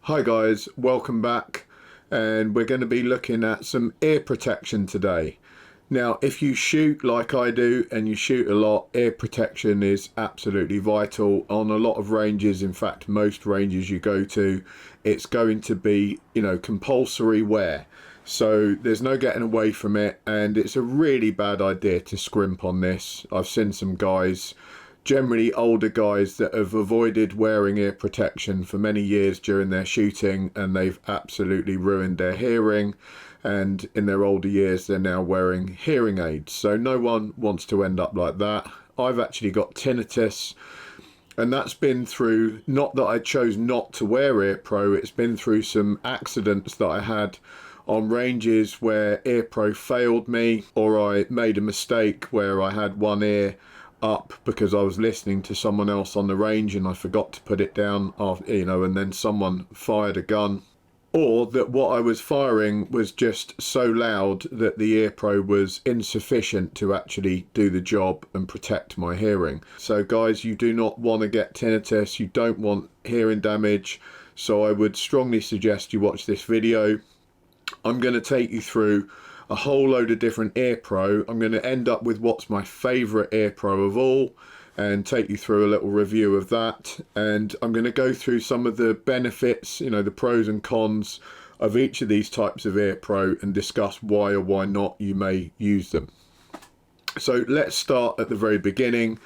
Hi guys, welcome back, and we're going to be looking at some ear protection today. Now if you shoot like I do and you shoot a lot, ear protection is absolutely vital on a lot of ranges. In fact, most ranges you go to, it's going to be, compulsory wear. So there's no getting away from it, and it's a really bad idea to scrimp on this. I've seen some guys, generally older guys, that have avoided wearing ear protection for many years during their shooting, and they've absolutely ruined their hearing, and in their older years they're now wearing hearing aids. So no one wants to end up like that. I've actually got tinnitus, and that's been through, not that I chose not to wear ear pro, it's been through some accidents that I had on ranges where ear pro failed me, or I made a mistake where I had one ear up because I was listening to someone else on the range and I forgot to put it down, and then someone fired a gun, or that what I was firing was just so loud that the ear pro was insufficient to actually do the job and protect my hearing. So guys, you do not want to get tinnitus, you don't want hearing damage, so I would strongly suggest you watch this video. I'm going to take you through a whole load of different ear pro. I'm going to end up with what's my favorite ear pro of all and take you through a little review of that, and I'm going to go through some of the benefits, the pros and cons of each of these types of ear pro, and discuss why or why not you may use them. So let's start at the very beginning.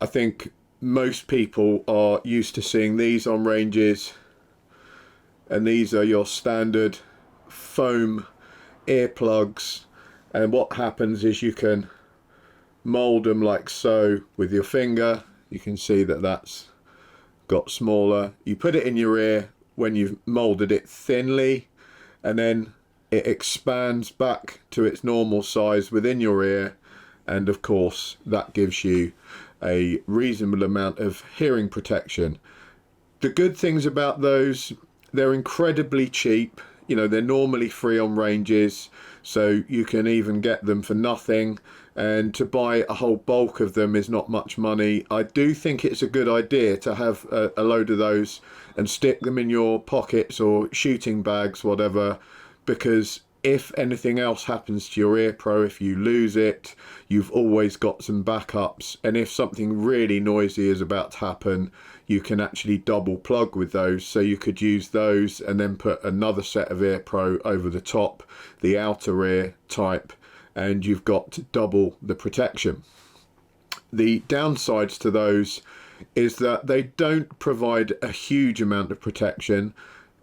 I think most people are used to seeing these on ranges, and these are your standard foam earplugs, and what happens is you can mold them like so with your finger. You can see that that's got smaller. You put it in your ear when you've molded it thinly, and then it expands back to its normal size within your ear, and of course that gives you a reasonable amount of hearing protection. The good things about those, they're incredibly cheap. They're normally free on ranges, so you can even get them for nothing, and to buy a whole bulk of them is not much money. I do think it's a good idea to have a load of those and stick them in your pockets or shooting bags, whatever, because if anything else happens to your ear pro, if you lose it, you've always got some backups, and if something really noisy is about to happen, you can actually double plug with those. So you could use those and then put another set of ear pro over the top, the outer ear type, and you've got double the protection. The downsides to those is that they don't provide a huge amount of protection,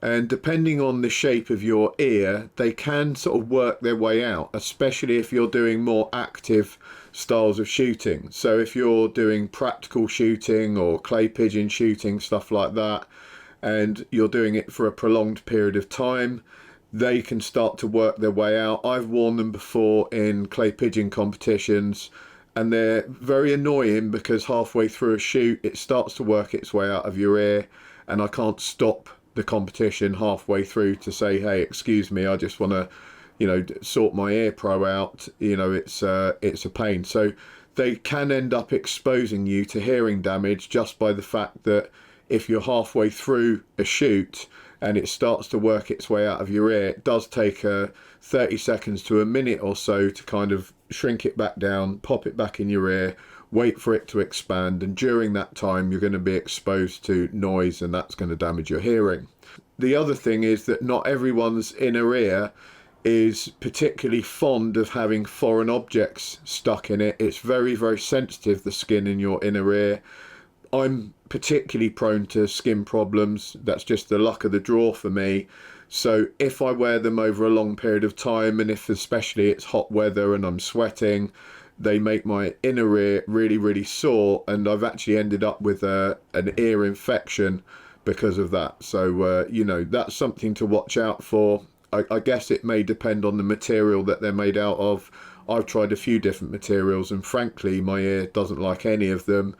and depending on the shape of your ear, they can sort of work their way out, especially if you're doing more active styles of shooting. So if you're doing practical shooting or clay pigeon shooting, stuff like that, and you're doing it for a prolonged period of time, they can start to work their way out. I've worn them before in clay pigeon competitions, and they're very annoying because halfway through a shoot it starts to work its way out of your ear, and I can't stop the competition halfway through to say, hey, excuse me, I just want to sort my ear pro out. It's a pain. So they can end up exposing you to hearing damage just by the fact that if you're halfway through a shoot and it starts to work its way out of your ear, it does take 30 seconds to a minute or so to kind of shrink it back down, pop it back in your ear, wait for it to expand, and during that time you're going to be exposed to noise, and that's going to damage your hearing. The other thing is that not everyone's inner ear is particularly fond of having foreign objects stuck in it. It's very, very sensitive, the skin in your inner ear. I'm particularly prone to skin problems. That's just the luck of the draw for me. So if I wear them over a long period of time, and if especially it's hot weather and I'm sweating, they make my inner ear really, really sore, and I've actually ended up with an ear infection because of that. So that's something to watch out for. I guess it may depend on the material that they're made out of. I've tried a few different materials, and frankly my ear doesn't like any of them.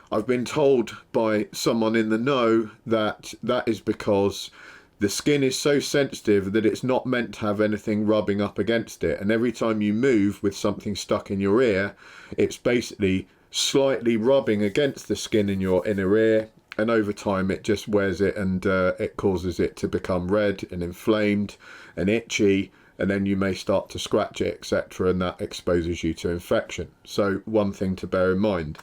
I've been told by someone in the know that that is because the skin is so sensitive that it's not meant to have anything rubbing up against it, and every time you move with something stuck in your ear, it's basically slightly rubbing against the skin in your inner ear, and over time it just wears it, and it causes it to become red and inflamed and itchy, and then you may start to scratch it, etc., and that exposes you to infection. So one thing to bear in mind.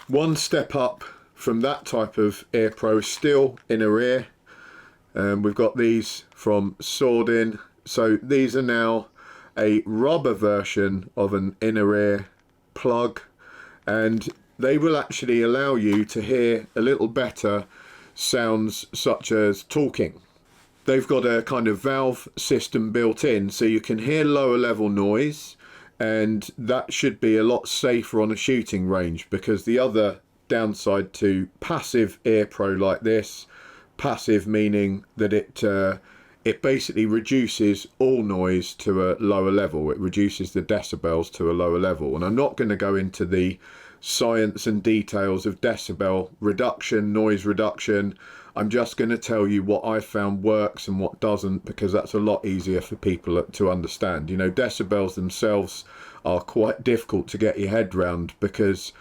One step up from that type of ear pro is still inner ear. We've got these from Sordin. So these are now a rubber version of an inner ear plug, and they will actually allow you to hear a little better sounds such as talking. They've got a kind of valve system built in, so you can hear lower level noise, and that should be a lot safer on a shooting range, because the other downside to passive ear pro like this, passive meaning that it basically reduces all noise to a lower level. It reduces the decibels to a lower level, and I'm not going to go into the science and details of decibel reduction, noise reduction. I'm just going to tell you what I found works and what doesn't, because that's a lot easier for people to understand. You know, decibels themselves are quite difficult to get your head round, because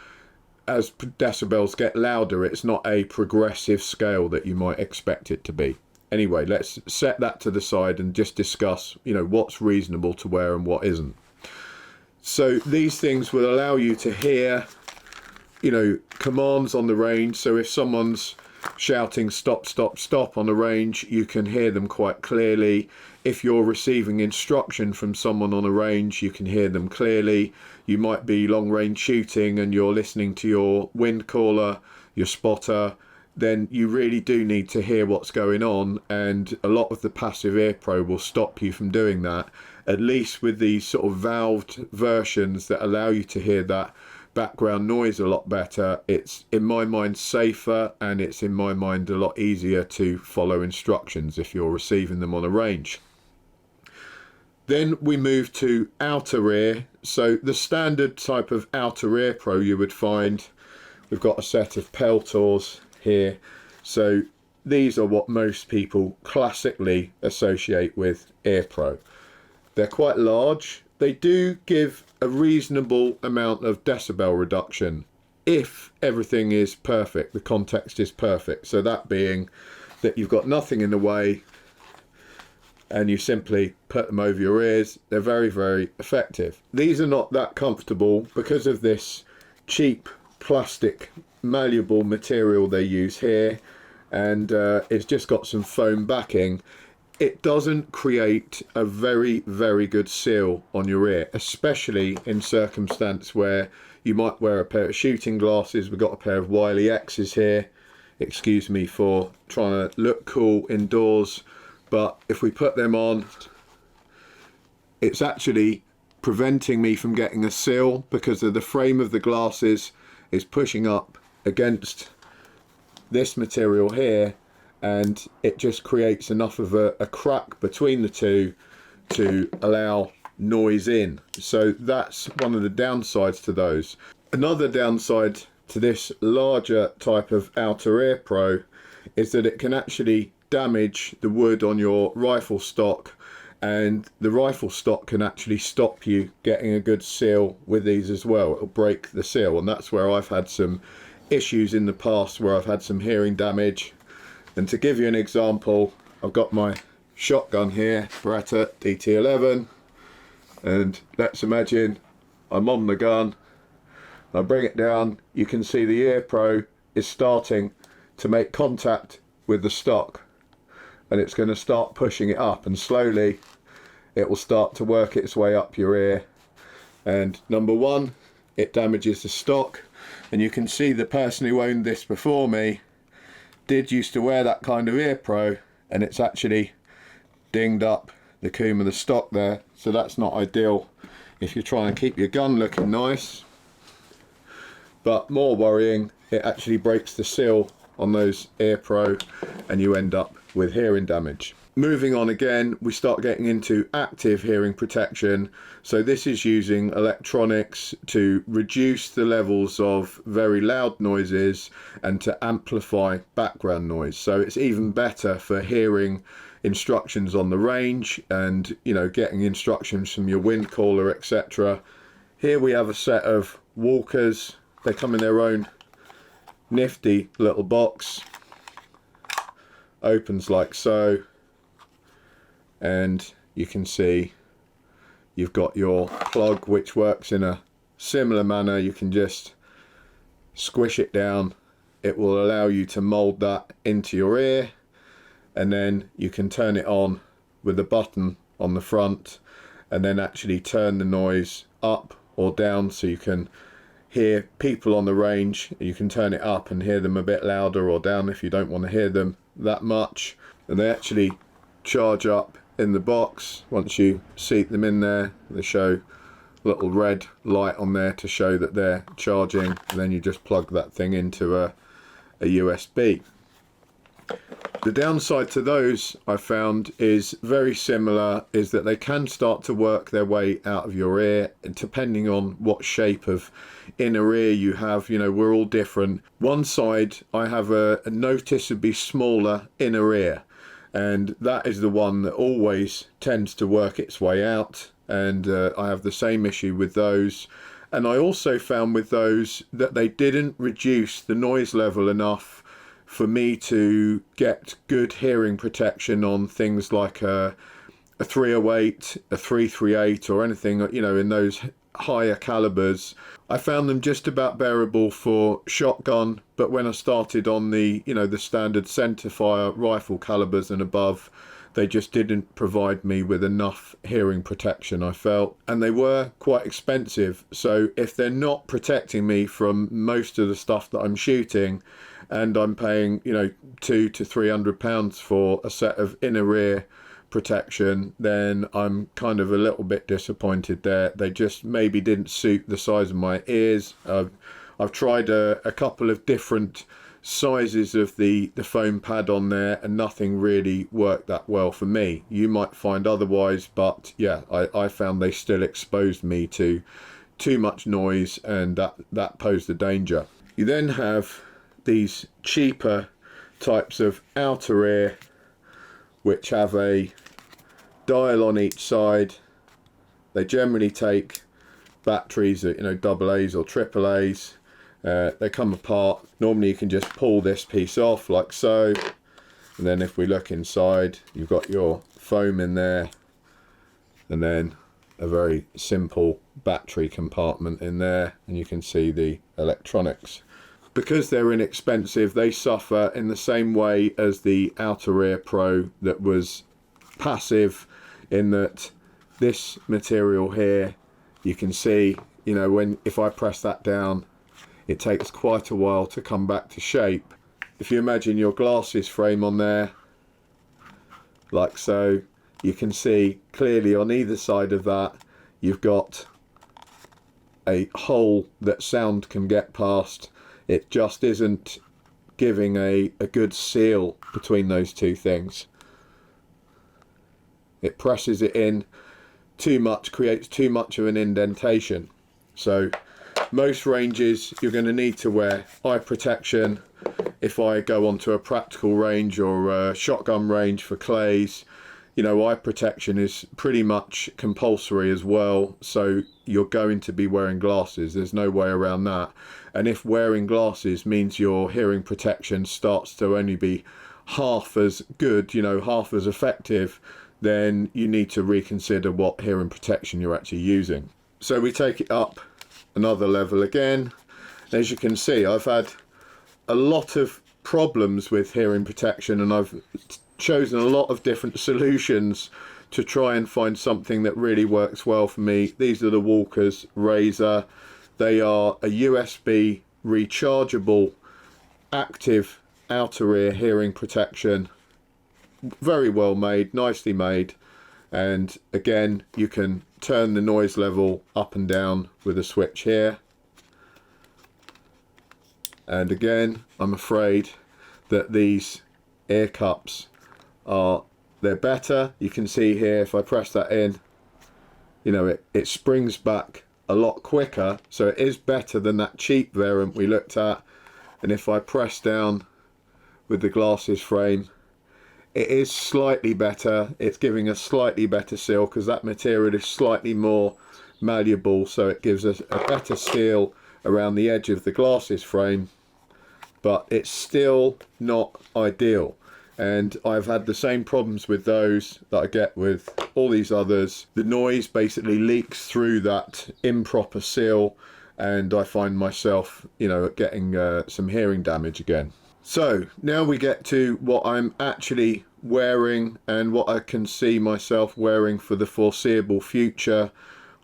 as decibels get louder, it's not a progressive scale that you might expect it to be. Anyway, let's set that to the side and just discuss, you know, what's reasonable to wear and what isn't. So these things will allow you to hear, you know, commands on the range. So if someone's shouting stop, stop, stop on a range, you can hear them quite clearly. If you're receiving instruction from someone on a range, you can hear them clearly. You might be long range shooting and you're listening to your wind caller, your spotter, then you really do need to hear what's going on, and a lot of the passive ear pro will stop you from doing that. At least with these sort of valved versions that allow you to hear that background noise a lot better, it's in my mind safer, and it's in my mind a lot easier to follow instructions if you're receiving them on a range. Then we move to outer ear. So the standard type of outer ear pro you would find, we've got a set of Peltors here. So these are what most people classically associate with ear pro. They're quite large. They do give a reasonable amount of decibel reduction if everything is perfect, the context is perfect. So that being that you've got nothing in the way and you simply put them over your ears. They're very, very effective. These are not that comfortable because of this cheap plastic malleable material they use here, and it's just got some foam backing. It doesn't create a very, very good seal on your ear, especially in circumstance where you might wear a pair of shooting glasses. We've got a pair of Wiley X's here. Excuse me for trying to look cool indoors, but if we put them on, it's actually preventing me from getting a seal because of the frame of the glasses is pushing up against this material here, and it just creates enough of a crack between the two to allow noise in. So that's one of the downsides to those. Another downside to this larger type of outer ear pro is that it can actually damage the wood on your rifle stock, and the rifle stock can actually stop you getting a good seal with these as well. It'll break the seal, and that's where I've had some issues in the past, where I've had some hearing damage. And to give you an example, I've got my shotgun here, Beretta DT11, and let's imagine I'm on the gun. I bring it down, you can see the ear pro is starting to make contact with the stock, and it's going to start pushing it up, and slowly it will start to work its way up your ear. And number one, it damages the stock, and you can see the person who owned this before me did used to wear that kind of ear pro, and it's actually dinged up the comb of the stock there. So that's not ideal if you're trying to keep your gun looking nice. But more worrying, it actually breaks the seal on those ear pro, and you end up with hearing damage. Moving on again, we start getting into active hearing protection. So this is using electronics to reduce the levels of very loud noises and to amplify background noise. So it's even better for hearing instructions on the range and, you know, getting instructions from your wind caller, etc. Here we have a set of Walkers. They come in their own nifty little box, opens like so, and you can see you've got your plug, which works in a similar manner. You can just squish it down, it will allow you to mold that into your ear, and then you can turn it on with a button on the front and then actually turn the noise up or down, so you can hear people on the range. You can turn it up and hear them a bit louder, or down if you don't want to hear them that much. And they actually charge up in the box. Once you seat them in there, they show a little red light on there to show that they're charging, and then you just plug that thing into a USB. The downside to those, I found, is very similar, is that they can start to work their way out of your ear, depending on what shape of inner ear you have. You know, we're all different. One side, I have a noticeably smaller inner ear, and that is the one that always tends to work its way out, and I have the same issue with those. And I also found with those that they didn't reduce the noise level enough for me to get good hearing protection on things like a 308, a 338, or anything, you know, in those higher calibers. I found them just about bearable for shotgun, but when I started on the, you know, the standard centerfire rifle calibers and above, they just didn't provide me with enough hearing protection, I felt. And they were quite expensive, so if they're not protecting me from most of the stuff that I'm shooting, and I'm paying, you know, £200 to £300 for a set of inner ear protection, then I'm kind of a little bit disappointed there. They just maybe didn't suit the size of my ears. I've tried a couple of different sizes of the foam pad on there, and nothing really worked that well for me. You might find otherwise, but yeah, I found they still exposed me to too much noise, and that posed a danger. You then have these cheaper types of outer ear, which have a dial on each side. They generally take batteries, you know, AA's or AAA's. They come apart. Normally you can just pull this piece off like so, and then if we look inside, you've got your foam in there, and then a very simple battery compartment in there, and you can see the electronics. Because they're inexpensive, they suffer in the same way as the Outer Ear Pro that was passive, in that this material here, you can see, you know, if I press that down, it takes quite a while to come back to shape. If you imagine your glasses frame on there, like so, you can see clearly on either side of that, you've got a hole that sound can get past. It just isn't giving a good seal between those two things. It presses it in too much, creates too much of an indentation. So most ranges you're going to need to wear eye protection. If I go onto a practical range or a shotgun range for clays, you know, eye protection is pretty much compulsory as well, so you're going to be wearing glasses. There's no way around that. And if wearing glasses means your hearing protection starts to only be half as good, you know, half as effective, then you need to reconsider what hearing protection you're actually using. So we take it up another level again. As you can see, I've had a lot of problems with hearing protection, and I've chosen a lot of different solutions to try and find something that really works well for me. These are the Walker's Razor. They are a USB rechargeable active outer ear hearing protection. Very well made, nicely made, and again you can turn the noise level up and down with a switch here. And again, I'm afraid that these ear cups they're better. You can see here, if I press that in, you know, it springs back a lot quicker, so it is better than that cheap variant we looked at. And if I press down with the glasses frame, it is slightly better. It's giving a slightly better seal because that material is slightly more malleable, so it gives us a better seal around the edge of the glasses frame. but it's still not ideal. And I've had the same problems with those that I get with all these others. The noise basically leaks through that improper seal, and I find myself, you know, getting some hearing damage again. So now we get to what I'm actually wearing and what I can see myself wearing for the foreseeable future.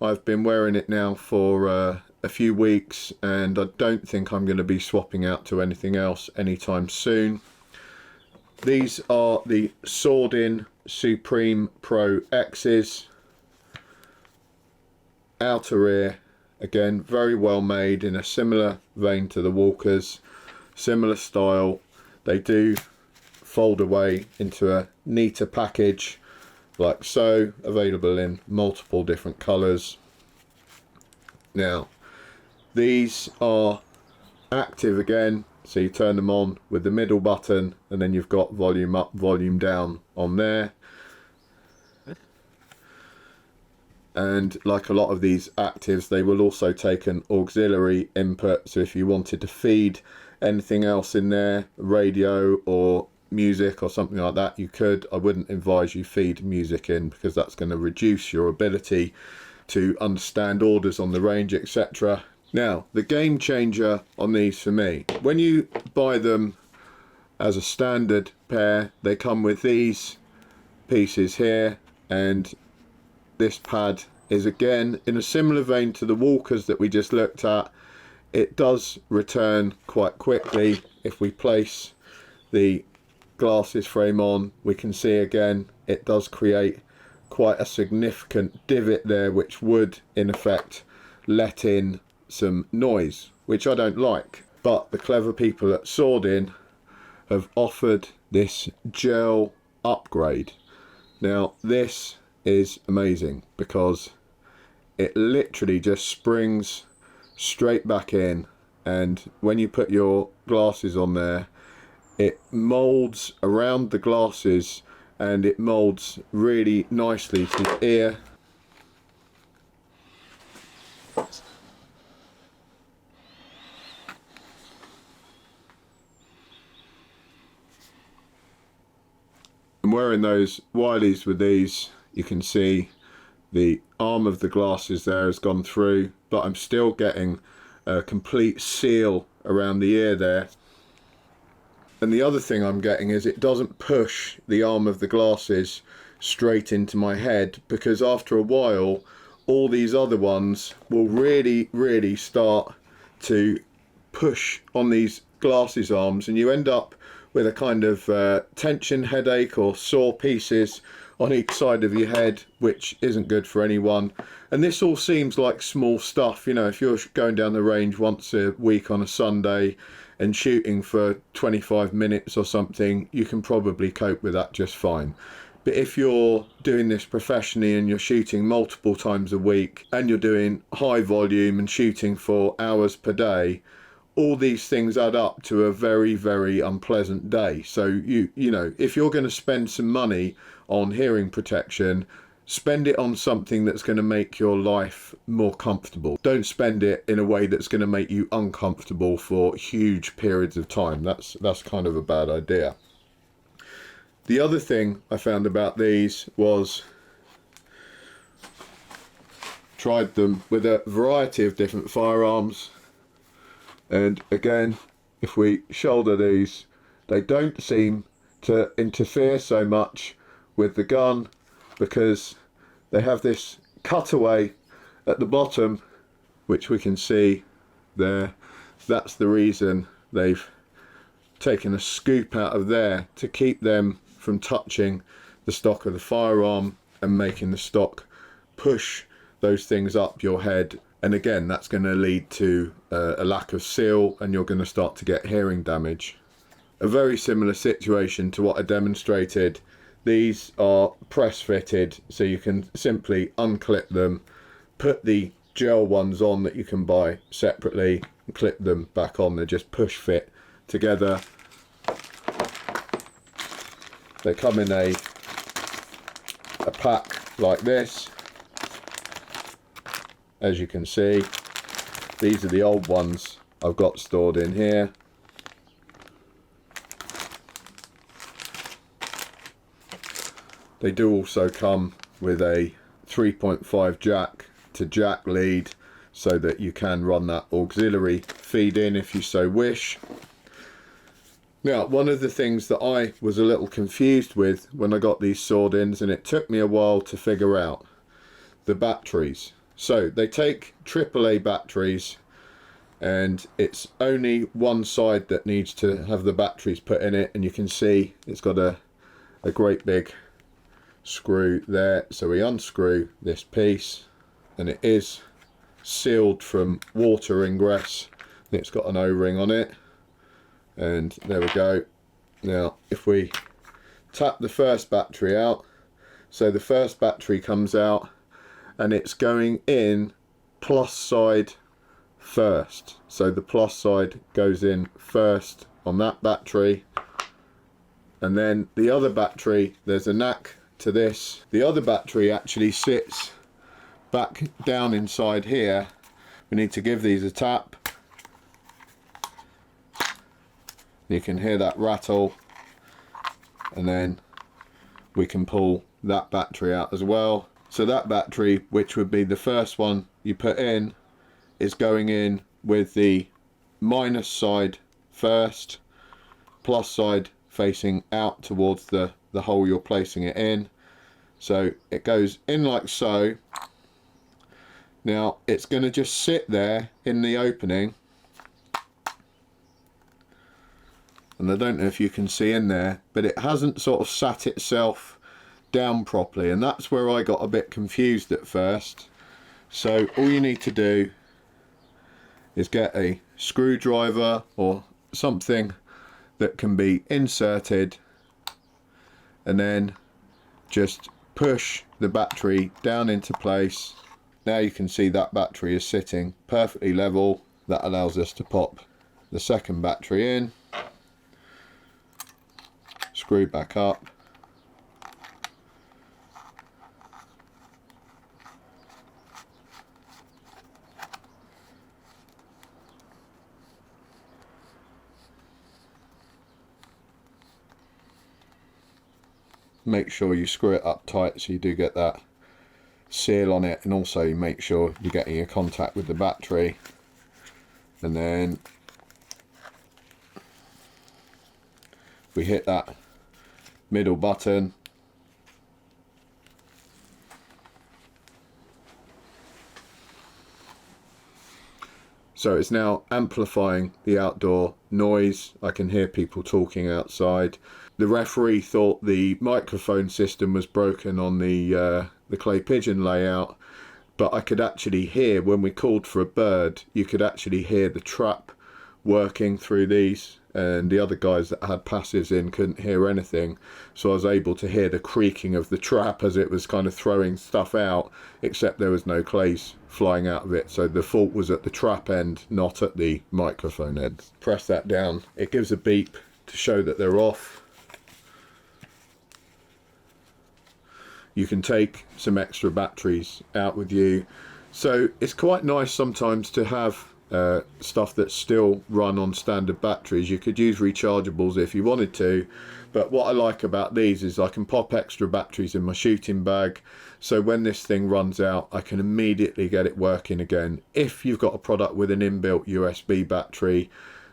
I've been wearing it now for a few weeks, and I don't think I'm going to be swapping out to anything else anytime soon. These are the Sordin Supreme Pro X's. Outer ear, again, very well made, in a similar vein to the Walkers, similar style. They do fold away into a neater package like so, available in multiple different colours. Now these are active again, so you turn them on with the middle button, and then you've got volume up, volume down on there. And like a lot of these actives, they will also take an auxiliary input, so if you wanted to feed anything else in there, radio or music or something like that, you could. I wouldn't advise you feed music in, because that's going to reduce your ability to understand orders on the range, etc. Now, the game changer on these for me, when you buy them as a standard pair, they come with these pieces here, and this pad is again in a similar vein to the Walkers that we just looked at. It does return quite quickly. If we place the glasses frame on, we can see again it does create quite a significant divot there, which would in effect let in some noise, which I don't like. But the clever people at Sordin have offered this gel upgrade. Now this is amazing, because it literally just springs straight back in, and when you put your glasses on there, it molds around the glasses, and it molds really nicely to the ear. I'm wearing those Wileys with these. You can see the arm of the glasses there has gone through, but I'm still getting a complete seal around the ear there. And the other thing I'm getting is it doesn't push the arm of the glasses straight into my head, because after a while all these other ones will really start to push on these glasses arms, and you end up with a kind of tension headache or sore pieces on each side of your head, which isn't good for anyone. And this all seems like small stuff, you know, if you're going down the range once a week on a Sunday and shooting for 25 minutes or something, you can probably cope with that just fine. But if you're doing this professionally and you're shooting multiple times a week and you're doing high volume and shooting for hours per day, all these things add up to a very unpleasant day. So you know, if you're going to spend some money on hearing protection, spend it on something that's going to make your life more comfortable. Don't spend it in a way that's going to make you uncomfortable for huge periods of time. That's kind of a bad idea. The other thing I found about these was, tried them with a variety of different firearms, and again, if we shoulder these, they don't seem to interfere so much with the gun, because they have this cutaway at the bottom, which we can see there. That's the reason they've taken a scoop out of there, to keep them from touching the stock of the firearm and making the stock push those things up your head. And again, that's going to lead to a lack of seal, and you're going to start to get hearing damage. A very similar situation to what I demonstrated. These are press fitted, so you can simply unclip them, put the gel ones on that you can buy separately, and clip them back on. They're just push fit together. They come in a pack like this. As you can see, these are the old ones I've got stored in here. They do also come with a 3.5 jack to jack lead, so that you can run that auxiliary feed in if you so wish. Now, one of the things that I was a little confused with when I got these Sordins, and it took me a while to figure out, the batteries. So they take AAA batteries, and it's only one side that needs to have the batteries put in it, and you can see it's got a great big screw there. So we unscrew this piece, and it is sealed from water ingress. It's got an O-ring on it, and there we go. Now if we tap the first battery out, so the first battery comes out, and it's going in plus side first. So the plus side goes in first on that battery, and then the other battery, there's a knack to this. The other battery actually sits back down inside here. We need to give these a tap. You can hear that rattle, and then we can pull that battery out as well. So that battery, which would be the first one you put in, is going in with the minus side first, plus side facing out towards the hole you're placing it in. So it goes in like so. Now it's going to just sit there in the opening, and I don't know if you can see in there, but it hasn't sort of sat itself down properly, and that's where I got a bit confused at first. So all you need to do is get a screwdriver or something that can be inserted, and then just push the battery down into place. Now you can see that battery is sitting perfectly level. That allows us to pop the second battery in, screw back up, make sure you screw it up tight so you do get that seal on it, and also you make sure you're getting your contact with the battery. And then we hit that middle button, so it's now amplifying the outdoor noise. I can hear people talking outside. The referee thought the microphone system was broken on the clay pigeon layout, but I could actually hear, when we called for a bird, you could actually hear the trap working through these, and the other guys that had passives in couldn't hear anything. So I was able to hear the creaking of the trap as it was kind of throwing stuff out, except there was no clays flying out of it. So the fault was at the trap end, not at the microphone end. Press that down, it gives a beep to show that they're off. You can take some extra batteries out with you. So it's quite nice sometimes to have stuff that's still run on standard batteries. You could use rechargeables if you wanted to, but what I like about these is I can pop extra batteries in my shooting bag, so when this thing runs out I can immediately get it working again. If you've got a product with an inbuilt USB battery,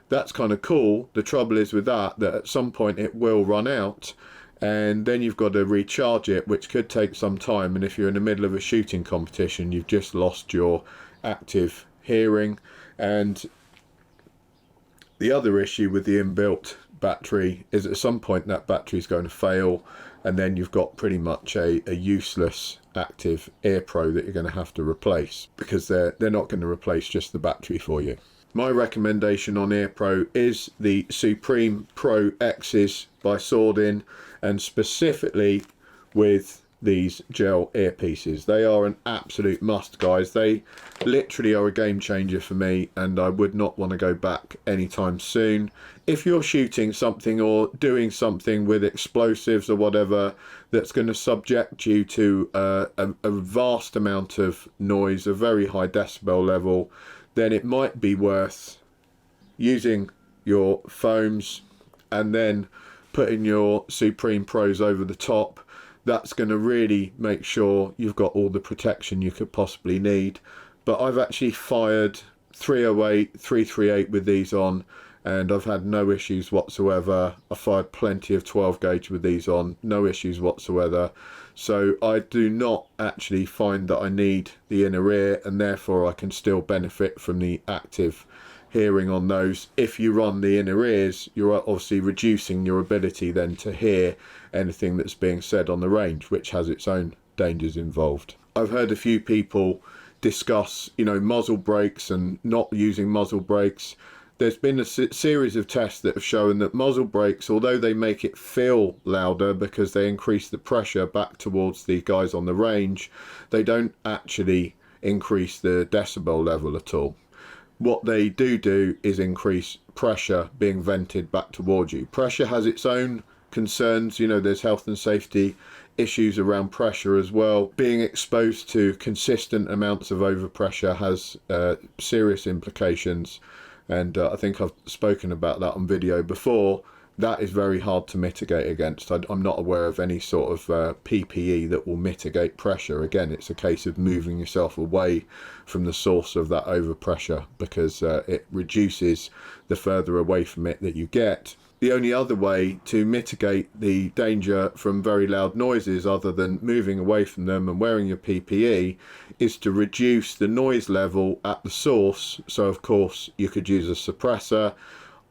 that's kind of cool. The trouble is with that at some point it will run out, and then you've got to recharge it, which could take some time, and if you're in the middle of a shooting competition you've just lost your active hearing. And the other issue with the inbuilt battery is at some point that battery is going to fail, and then you've got pretty much a useless active ear pro that you're going to have to replace, because they're not going to replace just the battery for you. My recommendation on ear pro is the Supreme Pro X's by Sordin, and specifically with these gel earpieces. They are an absolute must, guys. They literally are a game changer for me, and I would not want to go back anytime soon. If you're shooting something or doing something with explosives or whatever that's going to subject you to a vast amount of noise, a very high decibel level, then it might be worth using your foams and then putting your Supreme Pros over the top. That's going to really make sure you've got all the protection you could possibly need. But I've actually fired 308, 338 with these on, and I've had no issues whatsoever. I fired plenty of 12 gauge with these on, no issues whatsoever. So I do not actually find that I need the inner ear, and therefore I can still benefit from the active hearing on those. If you run the inner ears, you're obviously reducing your ability then to hear anything that's being said on the range, which has its own dangers involved. I've heard a few people discuss, you know, muzzle brakes and not using muzzle brakes. There's been a series of tests that have shown that muzzle brakes, although they make it feel louder because they increase the pressure back towards the guys on the range, they don't actually increase the decibel level at all. What they do is increase pressure being vented back towards you. Pressure has its own concerns, you know, there's health and safety issues around pressure as well. Being exposed to consistent amounts of overpressure has serious implications, and I think I've spoken about that on video before. That is very hard to mitigate against. I'm not aware of any sort of PPE that will mitigate pressure. Again, it's a case of moving yourself away from the source of that overpressure, because it reduces the further away from it that you get. The only other way to mitigate the danger from very loud noises, other than moving away from them and wearing your PPE, is to reduce the noise level at the source. So of course you could use a suppressor.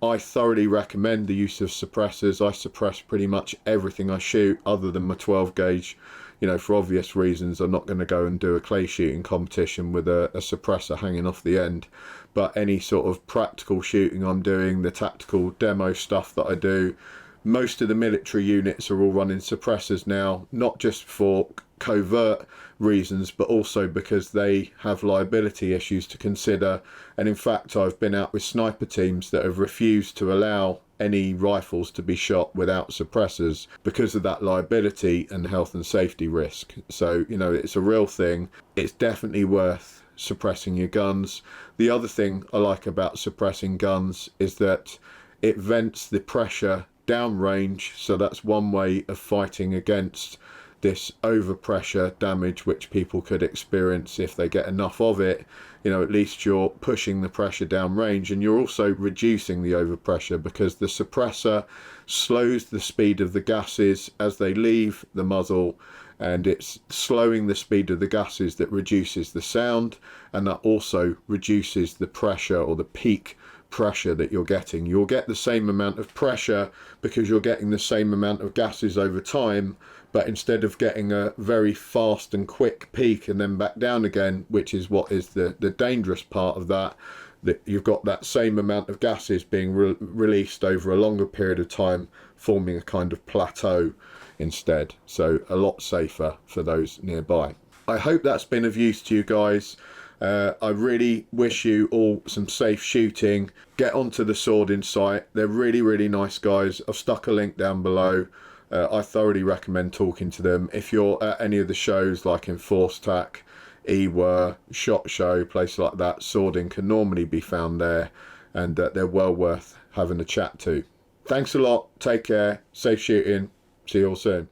I thoroughly recommend the use of suppressors. I suppress pretty much everything I shoot other than my 12 gauge. You know, for obvious reasons, I'm not going to go and do a clay shooting competition with a suppressor hanging off the end. But any sort of practical shooting I'm doing, the tactical demo stuff that I do, most of the military units are all running suppressors now, not just for covert reasons, but also because they have liability issues to consider. And in fact, I've been out with sniper teams that have refused to allow any rifles to be shot without suppressors because of that liability and health and safety risk. So, you know, it's a real thing. It's definitely worth suppressing your guns. The other thing I like about suppressing guns is that it vents the pressure downrange, so that's one way of fighting against this overpressure damage which people could experience if they get enough of it. You know, at least you're pushing the pressure downrange, and you're also reducing the overpressure because the suppressor slows the speed of the gases as they leave the muzzle, and it's slowing the speed of the gases that reduces the sound, and that also reduces the pressure or the peak pressure that you're getting. You'll get the same amount of pressure because you're getting the same amount of gases over time, but instead of getting a very fast and quick peak and then back down again, which is what is the dangerous part of that you've got that same amount of gases being released over a longer period of time, forming a kind of plateau instead. So a lot safer for those nearby. I hope that's been of use to you guys. I really wish you all some safe shooting. Get onto the Sordin site. They're really nice guys. I've stuck a link down below. I thoroughly recommend talking to them. If you're at any of the shows like in Force Tac, EWER, SHOT Show, places like that, Sordin can normally be found there, and they're well worth having a chat to. Thanks a lot. Take care. Safe shooting. See you all soon.